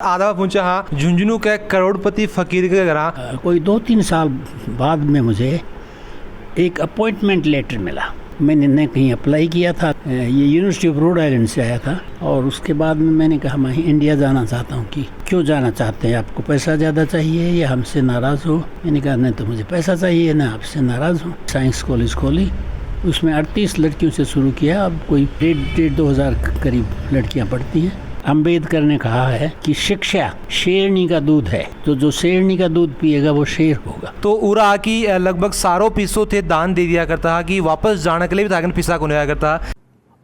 आदाब पहुंचा हाँ झुंझुनू के करोड़पति फकीर के घर कोई 2-3 साल बाद में मुझे एक अपॉइंटमेंट लेटर मिला। मैंने कहीं अप्लाई किया था, ये यूनिवर्सिटी ऑफ रोड आइलैंड से आया था। और उसके बाद में मैंने कहा मैं इंडिया जाना चाहता हूँ। कि क्यों जाना चाहते हैं, आपको पैसा ज़्यादा चाहिए या हमसे नाराज़ हो? मैंने कहा नहीं, तो मुझे पैसा चाहिए ना आपसे नाराज़ हूँ। साइंस कॉलेज खोली, उसमें 38 लड़कियों से शुरू किया। अब कोई 1,500-2,000 करीब लड़कियाँ पढ़ती हैं। अम्बेडकर ने कहा है कि शिक्षा शेरनी का दूध है, तो जो शेरनी का दूध पिएगा वो शेर होगा। तो उरा की लगभग सारों पीसों थे दान दे दिया करता है कि वापस जाने के लिए भी ताकन पिसा को नहीं करता।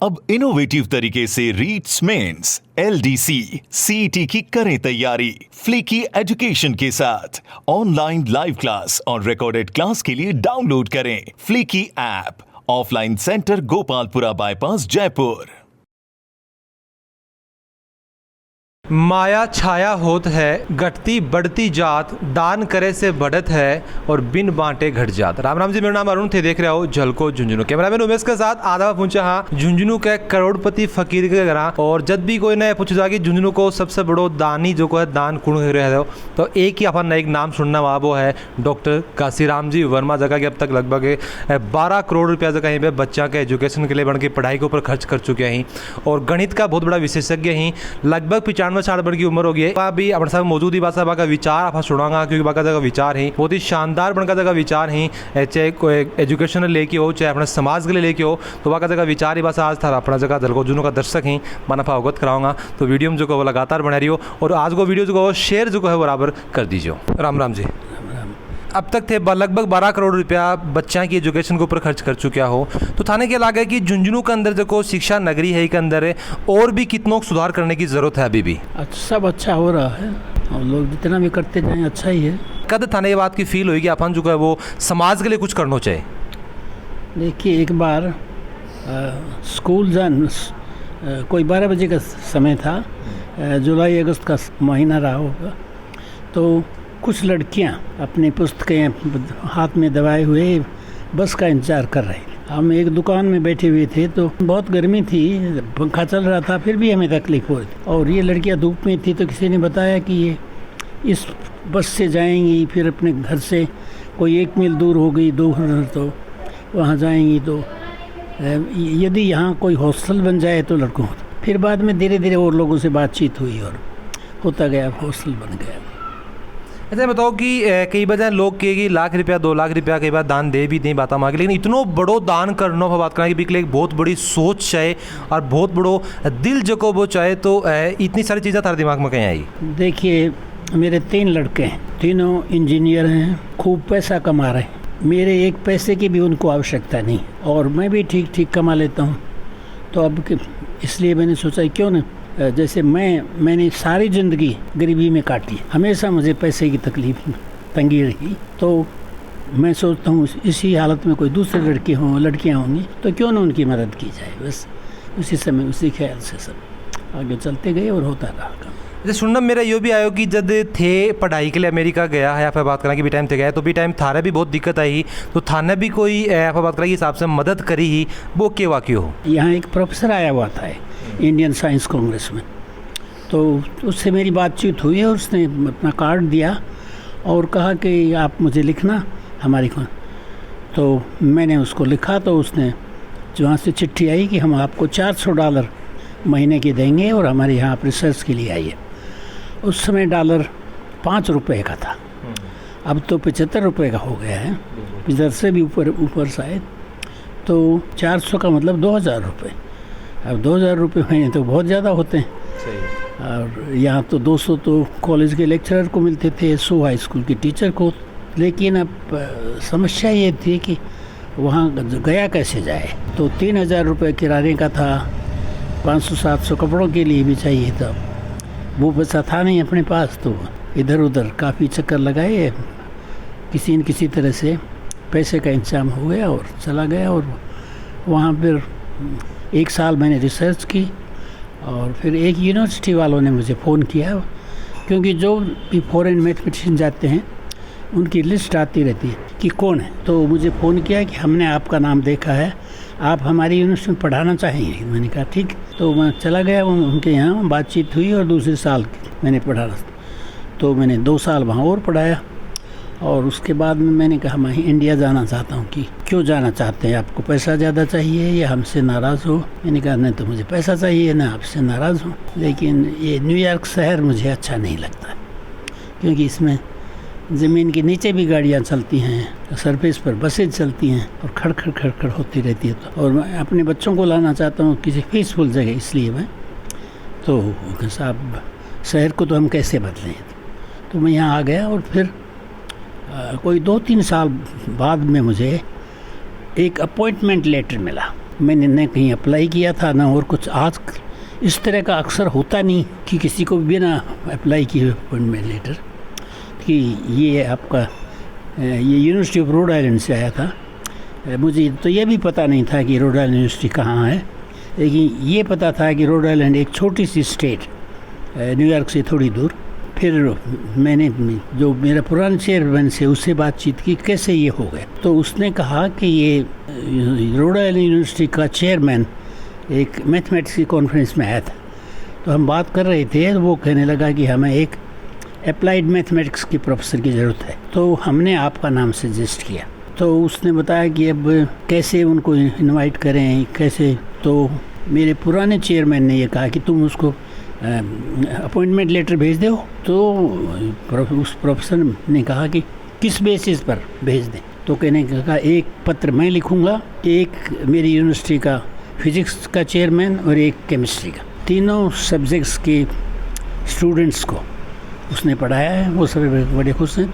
अब इनोवेटिव तरीके से रीट्स मेंस LDC CET की करें तैयारी फ्लीकी एजुकेशन के साथ। ऑनलाइन लाइव क्लास और रिकॉर्डेड क्लास के लिए डाउनलोड करें Fleeky app. Offline centre Gopalpura bypass Jaipur. माया छाया होत है, घटती बढ़ती जात, दान करे से बढ़त है और बिन बांटे घट जात। राम राम जी, मेरा नाम अरुण थे, देख रहे हो झलको झुंझुनू। कैमरामैन उमेश के साथ आदाब पहुंचा हाँ झुंझुनू के करोड़पति फकीर के घर। और जब भी कोई नया पूछा कि झुंझुनू को सबसे बड़ो दानी जो को है दान कुण रहे हो, तो एक ही अपन एक नाम सुनना वहाँ वो है डॉक्टर काशीराम जी वर्मा, जगह के अब तक लगभग 12 करोड़ रुपया जगह यहीं पे बच्चा के एजुकेशन के लिए बन के पढ़ाई के ऊपर खर्च कर चुके हैं। और गणित का बहुत बड़ा विशेषज्ञ हैं। लगभग 95 साल की उम्र हो गई है। अभी अपने साथ मौजूद ही बात साहब का विचार आप सुनाऊंगा, क्योंकि बाका जगह विचार है बहुत ही शानदार बनका जगह विचार है। चाहे कोई एजुकेशन लेके हो, चाहे अपने समाज के लिए लेके हो, तो बाका जगह विचार ही बस आज था अपना जगह झलको झुंझुनू का दर्शक ही मनफा अवगत कराऊंगा। तो वीडियो में जो को वो लगातार बना रही हो और आज को वीडियो जो को शेयर जो है बराबर कर दीजिए। राम राम जी। अब तक थे लगभग 12 करोड़ रुपया बच्चा की एजुकेशन के ऊपर खर्च कर चुका हो, तो थाने के लगा कि झुंझुनू के अंदर जो शिक्षा नगरी है के अंदर है और भी कितनों सुधार करने की जरूरत है अभी भी। सब अच्छा हो रहा है और लोग जितना भी करते जाएं अच्छा ही है। कद थाने ये बात की फील हुई कि अपन जो है वो समाज के लिए कुछ करना चाहिए? देखिए, एक बार स्कूल कोई 12 बजे का समय था, जुलाई अगस्त का महीना रहा होगा। तो कुछ लड़कियां अपनी पुस्तकें हाथ में दबाए हुए बस का इंतज़ार कर रही। हम एक दुकान में बैठे हुए थे, तो बहुत गर्मी थी, पंखा चल रहा था, फिर भी हमें तकलीफ हो रही थी। और ये लड़कियां धूप में थी, तो किसी ने बताया कि ये इस बस से जाएंगी, फिर अपने घर से कोई 1 मील दूर हो गई, 2 तो वहाँ जाएंगी। तो यदि यहाँ कोई हॉस्टल बन जाए तो लड़कों। फिर बाद में धीरे धीरे और लोगों से बातचीत हुई और होता गया, हॉस्टल बन गया। ऐसे बताओ कि कई बजाय लोग के कि लाख रुपया 2 लाख रुपया कई बार दान दे भी दें बात मांगे, लेकिन इतनो बड़ो दान करना बात करना कि एक बहुत बड़ी सोच चाहे और बहुत बड़ो दिल जो को वो चाहे, तो इतनी सारी चीज़ें तारे दिमाग में कहीं आई? देखिए, मेरे 3 लड़के हैं, तीनों इंजीनियर हैं, खूब पैसा कमा रहे हैं। मेरे एक पैसे की भी उनको आवश्यकता नहीं और मैं भी ठीक ठीक कमा लेता हूँ। तो अब इसलिए मैंने सोचा क्यों न, जैसे मैंने सारी ज़िंदगी गरीबी में काटी, हमेशा मुझे पैसे की तकलीफ तंगी रही। तो मैं सोचता हूँ इसी हालत में कोई दूसरे लड़कियाँ होंगी, तो क्यों ना उनकी मदद की जाए। बस उसी समय उसी ख्याल से सब आगे चलते गए और होता रहा काम। जैसे सुनना मेरा यो भी आयो कि जब थे पढ़ाई के लिए अमेरिका गया है, या फिर बात करें कि भी टाइम थे गया, तो भी टाइम थारे भी बहुत दिक्कत आई, तो थाने भी कोई आप बात करें हिसाब से मदद करी ही, वो के वाक्य हो? यहाँ एक प्रोफेसर आया हुआ था इंडियन साइंस कांग्रेस में, तो उससे मेरी बातचीत हुई और उसने अपना कार्ड दिया और कहा कि आप मुझे लिखना हमारी को। तो मैंने उसको लिखा, तो उसने वहाँ से चिट्ठी आई कि हम आपको $400 महीने के देंगे और हमारे यहाँ आप रिसर्च के लिए आइए। उस समय $5 का था, अब तो 75 रुपये का हो गया है, इधर से भी ऊपर शायद। तो 400 का मतलब 2,000 रुपये। अब 2,000 रुपये महीने तो बहुत ज़्यादा होते हैं। सही। और यहाँ तो 200 तो कॉलेज के लेक्चरर को मिलते थे, 100 हाई स्कूल के टीचर को। लेकिन अब समस्या ये थी कि वहाँ गया कैसे जाए। तो 3,000 रुपये किराने का था, 500-700 कपड़ों के लिए भी चाहिए था, वो पैसा था नहीं अपने पास। तो इधर उधर काफ़ी चक्कर लगाए, किसी न किसी तरह से पैसे का इंतजाम हो गया और चला गया। और वहाँ पर 1 साल मैंने रिसर्च की और फिर एक यूनिवर्सिटी वालों ने मुझे फ़ोन किया, क्योंकि जो भी फॉरेन मैथमेटिशियन जाते हैं उनकी लिस्ट आती रहती है कि कौन है। तो मुझे फ़ोन किया कि हमने आपका नाम देखा है, आप हमारी यूनिवर्सिटी में पढ़ाना चाहेंगे? मैंने कहा ठीक। तो मैं चला गया उनके यहाँ, बातचीत हुई और दूसरे साल मैंने पढ़ाना। तो मैंने 2 साल वहाँ और पढ़ाया और उसके बाद में मैंने कहा मैं इंडिया जाना चाहता हूँ। कि क्यों जाना चाहते हैं, आपको पैसा ज़्यादा चाहिए या हमसे नाराज़ हो? मैंने कहा नहीं, तो मुझे पैसा चाहिए ना आपसे नाराज़ हूँ, लेकिन ये न्यूयॉर्क शहर मुझे अच्छा नहीं लगता क्योंकि इसमें ज़मीन के नीचे भी गाड़ियाँ चलती हैं, सरफेस पर बसें चलती हैं और खड़खड़ खड़खड़ होती रहती है। तो और मैं अपने बच्चों को लाना चाहता हूँ किसी पीसफुल जगह, इसलिए मैं तो साहब शहर को तो हम कैसे बदलें। तो मैं यहाँ आ गया और फिर कोई 2-3 साल बाद में मुझे एक अपॉइंटमेंट लेटर मिला। मैंने न कहीं अप्लाई किया था ना और कुछ। आज इस तरह का अक्सर होता नहीं कि किसी को बिना अप्लाई किए अपॉइंटमेंट लेटर, कि ये आपका ये यूनिवर्सिटी ऑफ रोड आइलैंड से आया था। मुझे तो ये भी पता नहीं था कि रोड आइलैंड यूनिवर्सिटी कहाँ है, लेकिन ये पता था कि रोड आइलैंड एक छोटी सी स्टेट, न्यूयॉर्क से थोड़ी दूर। फिर मैंने जो मेरा पुराना चेयरमैन से उससे बातचीत की कैसे ये हो गया। तो उसने कहा कि ये रोड आइलैंड यूनिवर्सिटी का चेयरमैन एक मैथमेटिक्स की कॉन्फ्रेंस में आया था। तो हम बात कर रहे थे तो वो कहने लगा कि हमें एक अप्लाइड मैथमेटिक्स की प्रोफेसर की ज़रूरत है। तो हमने आपका नाम सजेस्ट किया। तो उसने बताया कि अब कैसे उनको इनवाइट करें, कैसे। तो मेरे पुराने चेयरमैन ने ये कहा कि तुम उसको अपॉइंटमेंट लेटर भेज दो। तो उस प्रोफेसर ने कहा कि किस बेसिस पर भेज दें। तो कहने का एक पत्र मैं लिखूंगा, एक मेरी यूनिवर्सिटी का फिजिक्स का चेयरमैन और एक केमिस्ट्री का, तीनों सब्जेक्ट्स के स्टूडेंट्स को उसने पढ़ाया है। वो सब बड़े खुश हैं।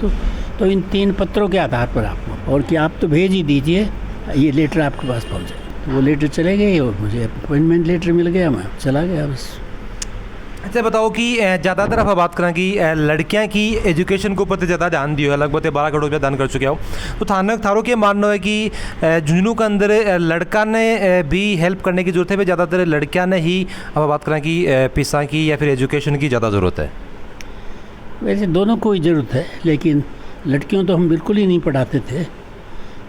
तो इन 3 पत्रों के आधार पर आपको, और कि आप तो भेज ही दीजिए, ये लेटर आपके पास पहुंच जाए। तो वो लेटर चले गए और मुझे अपॉइंटमेंट लेटर मिल गया, मैं चला गया बस। अच्छा बताओ कि ज़्यादातर आप बात करें कि लड़कियां की एजुकेशन के ऊपर तो ज़्यादा ध्यान दियो है, लगभग 12 करोड़ रुपया दान कर चुके हो। तो थारो के मानना है कि झुंझुनू के अंदर लड़का ने भी हेल्प करने की ज़रूरत है, ज़्यादातर लड़कियां ने ही अब बात करें कि पैसा की या फिर एजुकेशन की ज़्यादा ज़रूरत है? वैसे दोनों को ही ज़रूरत है, लेकिन लड़कियों तो हम बिल्कुल ही नहीं पढ़ाते थे।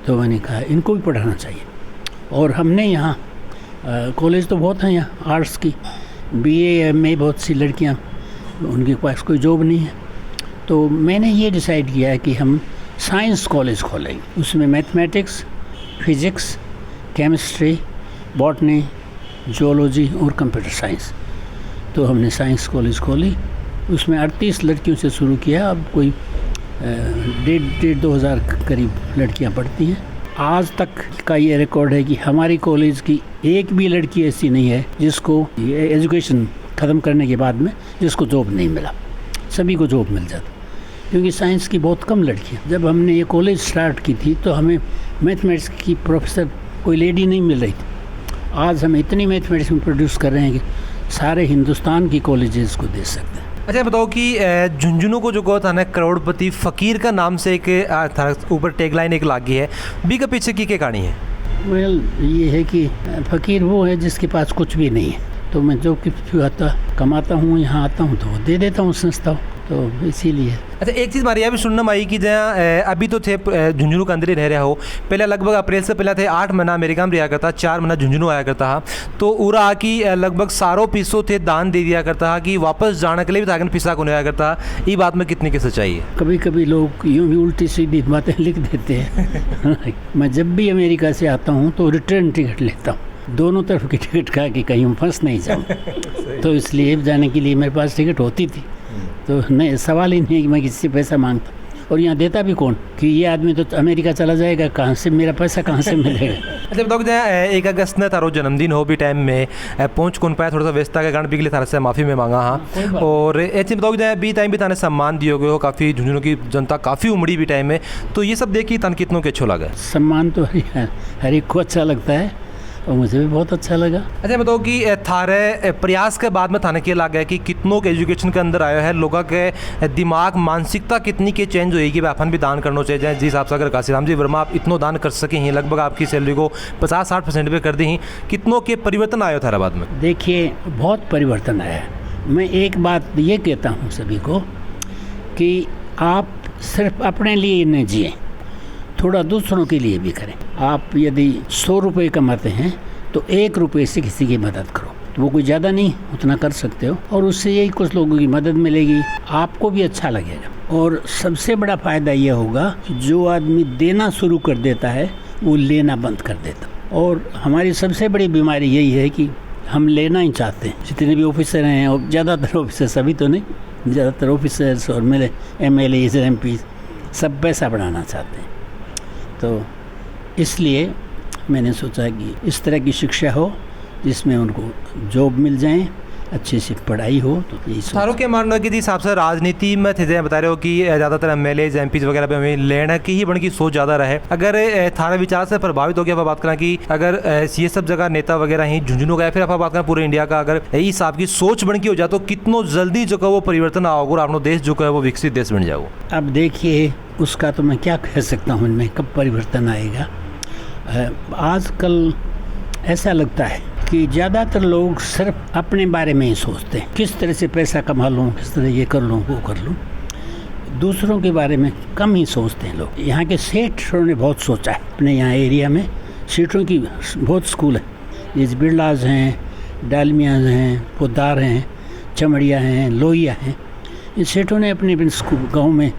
तो मैंने कहा इनको भी पढ़ाना चाहिए। और हमने यहाँ कॉलेज तो बहुत हैं यहाँ आर्ट्स की, BA में बहुत सी लड़कियाँ, उनके पास कोई जॉब नहीं है। तो मैंने ये डिसाइड किया है कि हम साइंस कॉलेज खोलेंगे। उसमें mathematics, physics, chemistry, botany, geology और कंप्यूटर साइंस। तो हमने साइंस कॉलेज खोली। उसमें 38 लड़कियों से शुरू किया। अब कोई 1,500-2,000 करीब लड़कियां पढ़ती हैं। आज तक का ये रिकॉर्ड है कि हमारी कॉलेज की एक भी लड़की ऐसी नहीं है जिसको ये एजुकेशन ख़त्म करने के बाद में जिसको जॉब नहीं मिला। सभी को जॉब मिल जाता, क्योंकि साइंस की बहुत कम लड़कियां। जब हमने ये कॉलेज स्टार्ट की थी तो हमें मैथमेटिक्स की प्रोफेसर कोई लेडी नहीं मिल रही थी। आज हम इतनी मैथमेटिक्स में प्रोड्यूस कर रहे हैं कि सारे हिंदुस्तान की कॉलेजेस को दे सकते हैं। अच्छा बताओ कि झुंझुनू को जो था ना करोड़पति फ़कीर का नाम से एक ऊपर टैगलाइन एक लागी है, बी का पीछे की क्या कहानी है? वेल ये है कि फ़कीर वो है जिसके पास कुछ भी नहीं है। तो मैं जो कुछ आता कमाता हूँ, यहाँ आता हूँ तो वो दे देता हूँ संस्था, तो इसीलिए। अच्छा एक चीज़ मारी अभी सुनना आई कि जहाँ अभी तो थे झुंझुनू के अंदर ही रह रहा हो, पहले लगभग अप्रैल से पहले थे 8 महीना अमेरिका में रहा करता, 4 महीना झुंझुनू आया करता था। तो उरा आकी लगभग सारों पैसों थे दान दे दिया करता है कि वापस जाने के लिए भी ताकि पैसा को नहीं आया करता। ये बात में कितनी की सच्चाई है? कभी कभी लोग यूँ भी उल्टी सीधी बातें लिख देते हैं। मैं जब भी अमेरिका से आता हूँ तो रिटर्न टिकट लेता हूँ, दोनों तरफ की टिकट का कि कहीं फंस नहीं जाऊँ। तो इसलिए जाने के लिए मेरे पास टिकट होती थी। तो नहीं, सवाल ही नहीं है कि मैं किसी से पैसा मांगता। और यहाँ देता भी कौन कि ये आदमी तो अमेरिका चला जाएगा, कहाँ से मेरा पैसा कहाँ से मिलेगा? अच्छा बताओ कि 1 अगस्त ने तारो जन्मदिन हो भी टाइम में पहुँच कौन पाया, थोड़ा सा व्यस्तता के कारण भी के लिए थारा से माफ़ी में मांगा। हाँ और एक चीज़ बताओ कि बी टाइम भी ताने सम्मान दियो गए हो, काफ़ी झुंझुनू की जनता काफ़ी उमड़ी भी टाइम में, तो ये सब देखी तन कितनों के अच्छो लगा? सम्मान तो हर एक को अच्छा लगता है और मुझे भी बहुत अच्छा लगा। अच्छा बताओ कि थारे प्रयास के बाद में थाने के लगा है कि कितनों के एजुकेशन के अंदर आयो है, लोगों के दिमाग मानसिकता कितनी के चेंज होएगी, अपन भी दान करना चाहिए। जिस हिसाब से अगर काशीराम जी वर्मा आप इतनो दान कर सके हैं, लगभग आपकी सैलरी को 50-60% पे कर दी हैं, कितनों के परिवर्तन आयो थारा बाद में? देखिए बहुत परिवर्तन आया है। मैं एक बात ये कहता हूँ सभी को कि आप सिर्फ अपने लिए न जिए, थोड़ा दूसरों के लिए भी करें। आप यदि 100 रुपये कमाते हैं तो 1 रुपये से किसी की मदद करो, तो वो कोई ज़्यादा नहीं, उतना कर सकते हो, और उससे यही कुछ लोगों की मदद मिलेगी, आपको भी अच्छा लगेगा। और सबसे बड़ा फ़ायदा ये होगा कि जो आदमी देना शुरू कर देता है वो लेना बंद कर देता। और हमारी सबसे बड़ी बीमारी यही है कि हम लेना ही चाहते हैं। जितने भी ऑफिसर हैं, और ज़्यादातर ऑफिसर, सभी तो नहीं, ज़्यादातर ऑफिसर्स और मेरे MLAs MP सब पैसा बढ़ाना चाहते हैं। तो इसलिए मैंने सोचा कि इस तरह की शिक्षा हो जिसमें उनको जॉब मिल जाए, अच्छी सी पढ़ाई हो। तो यही सारों के मानना कि हिसाब से राजनीति में थे बता रहे हो कि ज़्यादातर MLAs MPs वगैरह पे हमें लेना की ही बन की सोच ज़्यादा रहे। अगर थारा विचार से प्रभावित हो गया, आप बात करें कि अगर ये सब जगह नेता वगैरह ही झुंझुनू का, फिर आप बात करें पूरे इंडिया का, अगर यही हिसाब की सोच बन की हो जाए तो कितनों जल्दी जो है वो परिवर्तन आओगे और अपना देश जो है वो विकसित देश बन जाओगे। अब देखिए, उसका तो मैं क्या कह सकता हूँ, इनमें कब परिवर्तन आएगा। आजकल ऐसा लगता है कि ज़्यादातर लोग सिर्फ अपने बारे में ही सोचते हैं, किस तरह से पैसा कमा लूँ, किस तरह ये कर लूँ वो कर लूँ, दूसरों के बारे में कम ही सोचते हैं लोग। यहाँ के सेठों ने बहुत सोचा है, अपने यहाँ एरिया में सेठों की बहुत स्कूल है, जैसे बिरलाज हैं, डालमियाज हैं, पोदार हैं, चमड़िया हैं, लोहिया हैं। इन सेठों ने अपने गाँव में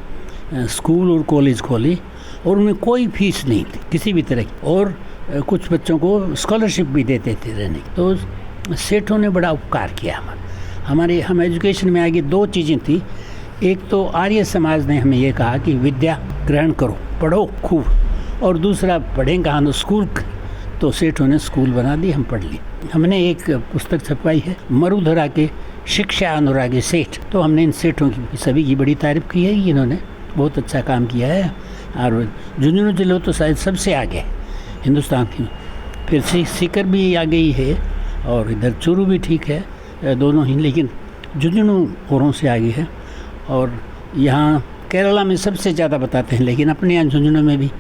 स्कूल और कॉलेज खोली और उनमें कोई फीस नहीं थी किसी भी तरह की, और कुछ बच्चों को स्कॉलरशिप भी देते थे रहने की। तो सेठों ने बड़ा उपकार किया हमारे हम एजुकेशन में आगे 2 चीज़ें थी। एक तो आर्य समाज ने हमें ये कहा कि विद्या ग्रहण करो, पढ़ो खूब, और दूसरा पढ़ें कहाँ, तो स्कूल। तो सेठों ने स्कूल बना दी, हम पढ़ ली। हमने एक पुस्तक छपवाई है, मरुधरा के शिक्षा अनुरागी सेठ। तो हमने इन सेठों की सभी की बड़ी तारीफ की है, इन्होंने बहुत अच्छा काम किया है। और झुंझुनू जिले तो शायद सबसे आगे हिंदुस्तान की, फिर सीकर भी आ गई है, और इधर चूरू भी ठीक है, दोनों ही, लेकिन झुंझुनू औरों से आगे है। और यहाँ केरला में सबसे ज़्यादा बताते हैं, लेकिन अपने यहाँ झुंझुनू में भी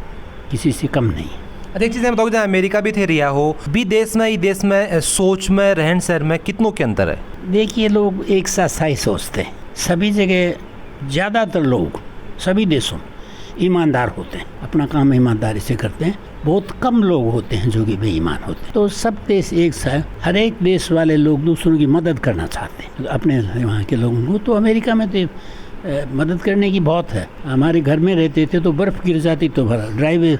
किसी से कम नहीं। अच्छा, एक चीज़ मैं बताऊँ, जहाँ अमेरिका भी थे रिया हो, भी देश में सोच में, रहन सहन में कितनों के अंतर है? देखिए, लोग एक साथ सही सोचते हैं, सभी जगह ज़्यादातर लोग सभी देशों ईमानदार होते हैं, अपना काम ईमानदारी से करते हैं। बहुत कम लोग होते हैं जो कि बेईमान होते हैं। तो सब देश एक साथ, हर एक देश वाले लोग दूसरों की मदद करना चाहते हैं अपने वहाँ के लोगों को। तो अमेरिका में तो मदद करने की बहुत है। हमारे घर में रहते थे तो बर्फ़ गिर जाती तो ड्राइव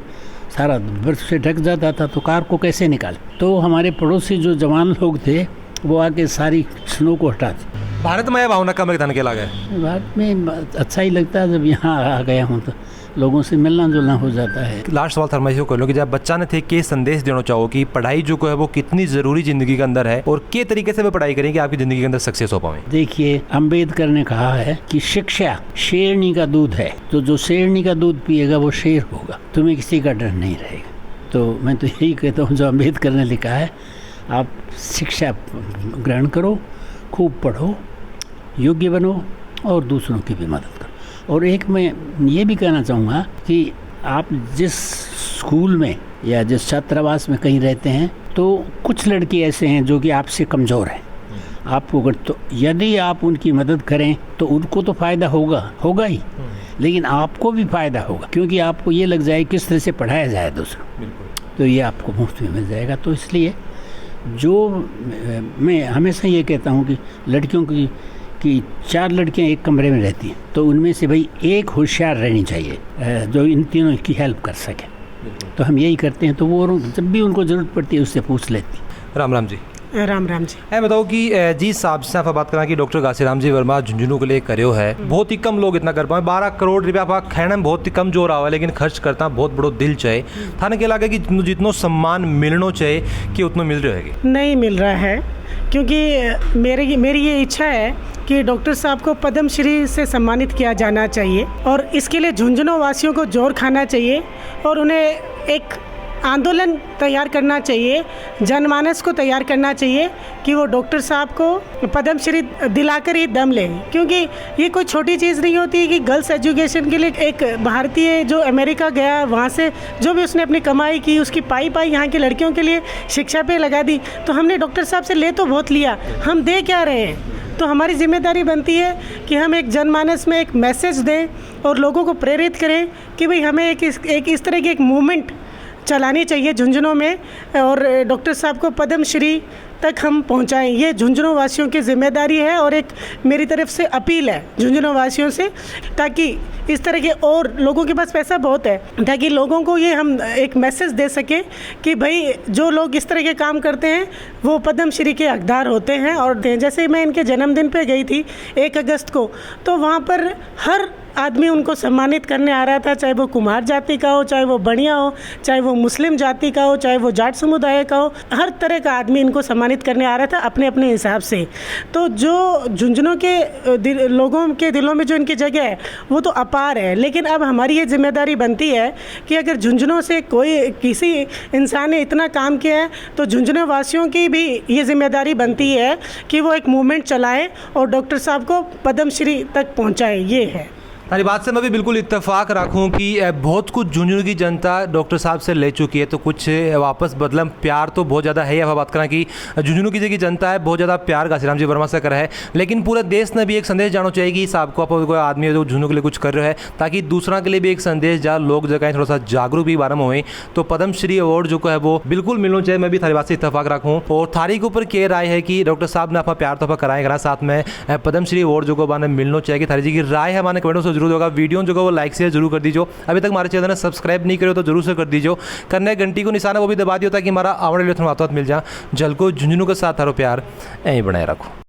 सारा बर्फ़ से ढक जाता था, तो कार को कैसे निकाले। तो हमारे पड़ोसी जो जवान लोग थे वो आके सारी स्नो को हटाते। भारत में भावना कम योगदान के लगे। भारत में अच्छा ही लगता है, जब यहाँ आ गया हूँ तो लोगों से मिलना जुलना हो जाता है। लास्ट सवाल थर्माइश कर लो कि जब बच्चा ने थे के संदेश देना चाहो कि पढ़ाई जो है वो कितनी ज़रूरी ज़िंदगी के अंदर है, और के तरीके से वे पढ़ाई करें कि आपकी ज़िंदगी के अंदर सक्सेस हो पाए? देखिए, अम्बेडकर ने कहा है कि शिक्षा शेरनी का दूध है, तो जो शेरनी का दूध पिएगा वो शेर होगा, तुम्हें किसी का डर नहीं रहेगा। तो मैं तो यही कहता हूँ जो अम्बेडकर ने लिखा है, आप शिक्षा ग्रहण करो, खूब पढ़ो, योग्य बनो और दूसरों की भी मदद करो। और एक मैं ये भी कहना चाहूँगा कि आप जिस स्कूल में या जिस छात्रावास में कहीं रहते हैं, तो कुछ लड़के ऐसे हैं जो कि आपसे कमज़ोर हैं। आपको अगर तो यदि आप उनकी मदद करें तो उनको तो फ़ायदा होगा ही, लेकिन आपको भी फ़ायदा होगा, क्योंकि आपको ये लग जाए किस तरह से पढ़ाया जाए दूसरों, तो ये आपको मुफ्त में मिल जाएगा। तो इसलिए जो मैं हमेशा ये कहता हूँ कि लड़कियों की 4 लड़कियां एक कमरे में रहती हैं, तो उनमें से भाई एक होशियार रहनी चाहिए जो इन तीनों की हेल्प कर सके। तो हम यही करते हैं, तो वो जब भी उनको ज़रूरत पड़ती है उससे पूछ लेती। राम राम जी। राम राम जी। मैं बताऊँ कि जी साहब से आप बात करा कि डॉक्टर घासीराम जी वर्मा झुंझुनू के लिए करो है, बहुत ही कम लोग इतना कर पाए। 12 करोड़ रुपया आप खाने में बहुत ही कम जोर आवा, लेकिन खर्च करता बहुत बड़ो दिल चाहिए। थाने के लगे कि जितना सम्मान मिलना चाहिए कि उतना मिल रहा है? नहीं मिल रहा है, क्योंकि मेरी ये इच्छा है कि डॉक्टर साहब को पद्म श्री से सम्मानित किया जाना चाहिए, और इसके लिए झुंझुनू वासियों को जोर खाना चाहिए और उन्हें एक आंदोलन तैयार करना चाहिए, जनमानस को तैयार करना चाहिए कि वो डॉक्टर साहब को पद्म श्री दिलाकर ही दम लें। क्योंकि ये कोई छोटी चीज़ नहीं होती कि गर्ल्स एजुकेशन के लिए एक भारतीय जो अमेरिका गया, वहाँ से जो भी उसने अपनी कमाई की उसकी पाई यहाँ की लड़कियों के लिए शिक्षा पे लगा दी। तो हमने डॉक्टर साहब से ले तो बहुत लिया, हम दे क्या रहे हैं? तो हमारी जिम्मेदारी बनती है कि हम एक जनमानस में एक मैसेज दें और लोगों को प्रेरित करें कि भाई हमें एक इस तरह की एक मूवमेंट चलानी चाहिए झुंझुनू में, और डॉक्टर साहब को पद्म श्री तक हम पहुंचाएं। ये झुंझुनू वासियों की जिम्मेदारी है और एक मेरी तरफ से अपील है झुंझुनू वासियों से, ताकि इस तरह के और लोगों के पास पैसा बहुत है, ताकि लोगों को ये हम एक मैसेज दे सकें कि भाई जो लोग इस तरह के काम करते हैं वो पद्म श्री के हकदार होते हैं। और जैसे मैं इनके जन्मदिन पे गई थी 1 अगस्त को, तो वहाँ पर हर आदमी उनको सम्मानित करने आ रहा था, चाहे वो कुम्हार जाति का हो, चाहे वो बनिया हो, चाहे वो मुस्लिम जाति का हो, चाहे वो जाट समुदाय का हो, हर तरह का आदमी इनको सम्मानित करने आ रहा था अपने अपने हिसाब से। तो जो झुंझुनू के लोगों के दिलों में जो इनकी जगह है वो तो अपार है, लेकिन अब हमारी ये जिम्मेदारी बनती है कि अगर झुंझुनू से किसी इंसान ने इतना काम किया है तो झुंझुनू वासियों की भी ये जिम्मेदारी बनती है कि वो एक मूवमेंट चलाएं और डॉक्टर साहब को पद्म श्री तक पहुँचाएँ। ये है तारी बात से मैं भी बिल्कुल इत्तेफाक रखूं कि बहुत कुछ झुंझुनू की जनता डॉक्टर साहब से ले चुकी है, तो कुछ वापस बदलम प्यार तो बहुत ज़्यादा है। अब बात करें कि झुंझुनू की जो जनता है बहुत ज़्यादा प्यार घासीराम जी वर्मा से कर है, लेकिन पूरे देश ने भी एक संदेश जाना चाहिए कि साहब को कोई आदमी है जो झुंझुनू के लिए कुछ कर रहा है, ताकि दूसरा के लिए भी एक संदेश जहाँ लोग जगह थोड़ा सा जागरूक भी बारे में हुए। तो पद्म श्री अवार्ड जो है वो बिल्कुल मिलना चाहिए, मैं भी थारी बात से इत्तेफाक रखूँ। और थारी के ऊपर क्या राय है कि डॉक्टर साहब ने अपना प्यार तो कराएगा, साथ में पद्म श्री अवार्ड जो को मिलना चाहिए कि थारी जी की राय है हमारे कमेंटों से जरूर होगा। वीडियो जो वो लाइक शेयर जरूर कर दीजिए। अभी तक हमारे चैनल ने सब्सक्राइब नहीं करे तो जरूर से कर दीजिए। करने घंटी को निशाना वो भी दबा दिया ताकि हमारा आवड़े मिल जाए। जल को झुंझुनू के साथ थारो प्यार यहीं बनाए रखो।